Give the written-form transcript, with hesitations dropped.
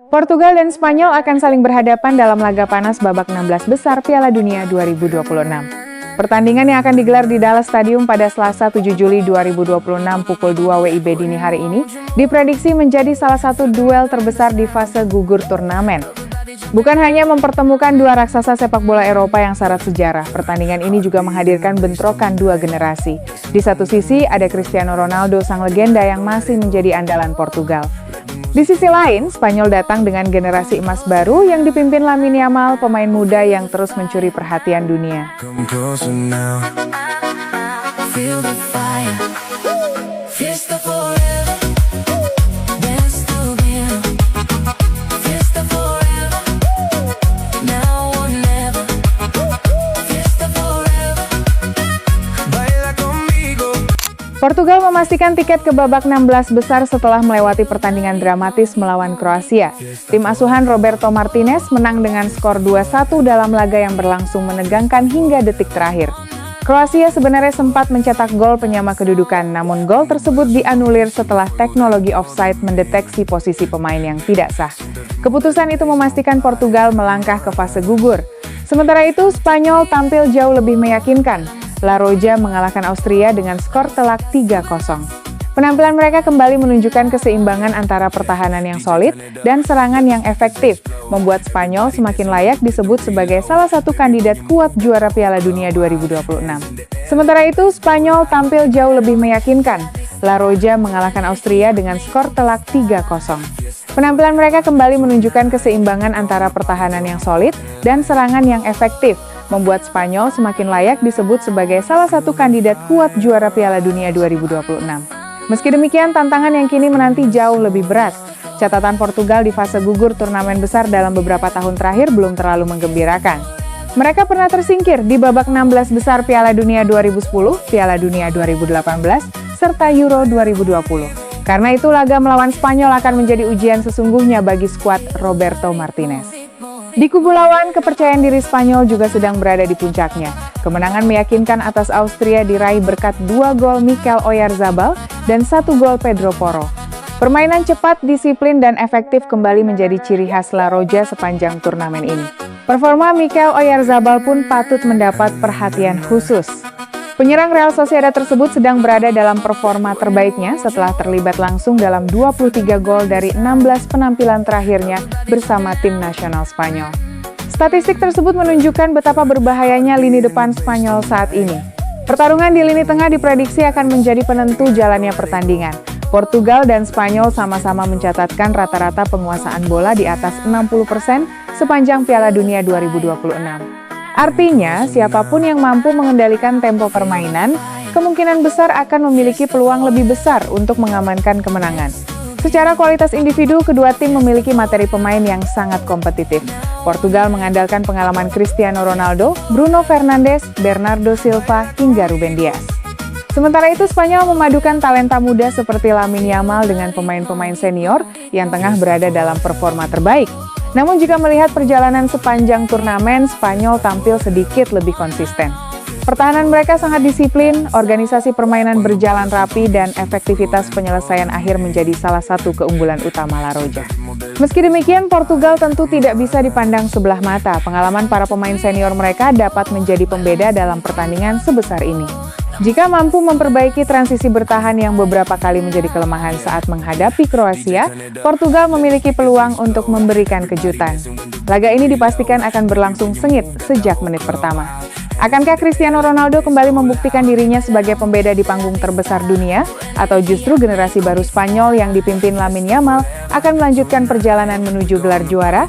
Portugal dan Spanyol akan saling berhadapan dalam laga panas babak 16 besar Piala Dunia 2026. Pertandingan yang akan digelar di Dallas Stadium pada Selasa 7 Juli 2026 pukul 2 WIB dini hari ini diprediksi menjadi salah satu duel terbesar di fase gugur turnamen. Bukan hanya mempertemukan dua raksasa sepak bola Eropa yang syarat sejarah, pertandingan ini juga menghadirkan bentrokan dua generasi. Di satu sisi ada Cristiano Ronaldo, sang legenda yang masih menjadi andalan Portugal. Di sisi lain, Spanyol datang dengan generasi emas baru yang dipimpin Lamine Yamal, pemain muda yang terus mencuri perhatian dunia. Portugal memastikan tiket ke babak 16 besar setelah melewati pertandingan dramatis melawan Kroasia. Tim asuhan Roberto Martinez menang dengan skor 2-1 dalam laga yang berlangsung menegangkan hingga detik terakhir. Kroasia sebenarnya sempat mencetak gol penyama kedudukan, namun gol tersebut dianulir setelah teknologi offside mendeteksi posisi pemain yang tidak sah. Keputusan itu memastikan Portugal melangkah ke fase gugur. Sementara itu, Spanyol tampil jauh lebih meyakinkan. La Roja mengalahkan Austria dengan skor telak 3-0. Penampilan mereka kembali menunjukkan keseimbangan antara pertahanan yang solid dan serangan yang efektif, membuat Spanyol semakin layak disebut sebagai salah satu kandidat kuat juara Piala Dunia 2026. Sementara itu, Spanyol tampil jauh lebih meyakinkan. La Roja mengalahkan Austria dengan skor telak 3-0. Penampilan mereka kembali menunjukkan keseimbangan antara pertahanan yang solid dan serangan yang efektif, membuat Spanyol semakin layak disebut sebagai salah satu kandidat kuat juara Piala Dunia 2026. Meski demikian, tantangan yang kini menanti jauh lebih berat. Catatan Portugal di fase gugur turnamen besar dalam beberapa tahun terakhir belum terlalu menggembirakan. Mereka pernah tersingkir di babak 16 besar Piala Dunia 2010, Piala Dunia 2018, serta Euro 2020. Karena itu, laga melawan Spanyol akan menjadi ujian sesungguhnya bagi skuad Roberto Martinez. Di kubu lawan, kepercayaan diri Spanyol juga sedang berada di puncaknya. Kemenangan meyakinkan atas Austria diraih berkat 2 gol Mikel Oyarzabal dan 1 gol Pedro Porro. Permainan cepat, disiplin, dan efektif kembali menjadi ciri khas La Roja sepanjang turnamen ini. Performa Mikel Oyarzabal pun patut mendapat perhatian khusus. Penyerang Real Sociedad tersebut sedang berada dalam performa terbaiknya setelah terlibat langsung dalam 23 gol dari 16 penampilan terakhirnya bersama tim nasional Spanyol. Statistik tersebut menunjukkan betapa berbahayanya lini depan Spanyol saat ini. Pertarungan di lini tengah diprediksi akan menjadi penentu jalannya pertandingan. Portugal dan Spanyol sama-sama mencatatkan rata-rata penguasaan bola di atas 60% sepanjang Piala Dunia 2026. Artinya, siapapun yang mampu mengendalikan tempo permainan, kemungkinan besar akan memiliki peluang lebih besar untuk mengamankan kemenangan. Secara kualitas individu, kedua tim memiliki materi pemain yang sangat kompetitif. Portugal mengandalkan pengalaman Cristiano Ronaldo, Bruno Fernandes, Bernardo Silva, hingga Ruben Dias. Sementara itu, Spanyol memadukan talenta muda seperti Lamine Yamal dengan pemain-pemain senior yang tengah berada dalam performa terbaik. Namun jika melihat perjalanan sepanjang turnamen, Spanyol tampil sedikit lebih konsisten. Pertahanan mereka sangat disiplin, organisasi permainan berjalan rapi, dan efektivitas penyelesaian akhir menjadi salah satu keunggulan utama La Roja. Meski demikian, Portugal tentu tidak bisa dipandang sebelah mata. Pengalaman para pemain senior mereka dapat menjadi pembeda dalam pertandingan sebesar ini. Jika mampu memperbaiki transisi bertahan yang beberapa kali menjadi kelemahan saat menghadapi Kroasia, Portugal memiliki peluang untuk memberikan kejutan. Laga ini dipastikan akan berlangsung sengit sejak menit pertama. Akankah Cristiano Ronaldo kembali membuktikan dirinya sebagai pembeda di panggung terbesar dunia? Atau justru generasi baru Spanyol yang dipimpin Lamine Yamal akan melanjutkan perjalanan menuju gelar juara?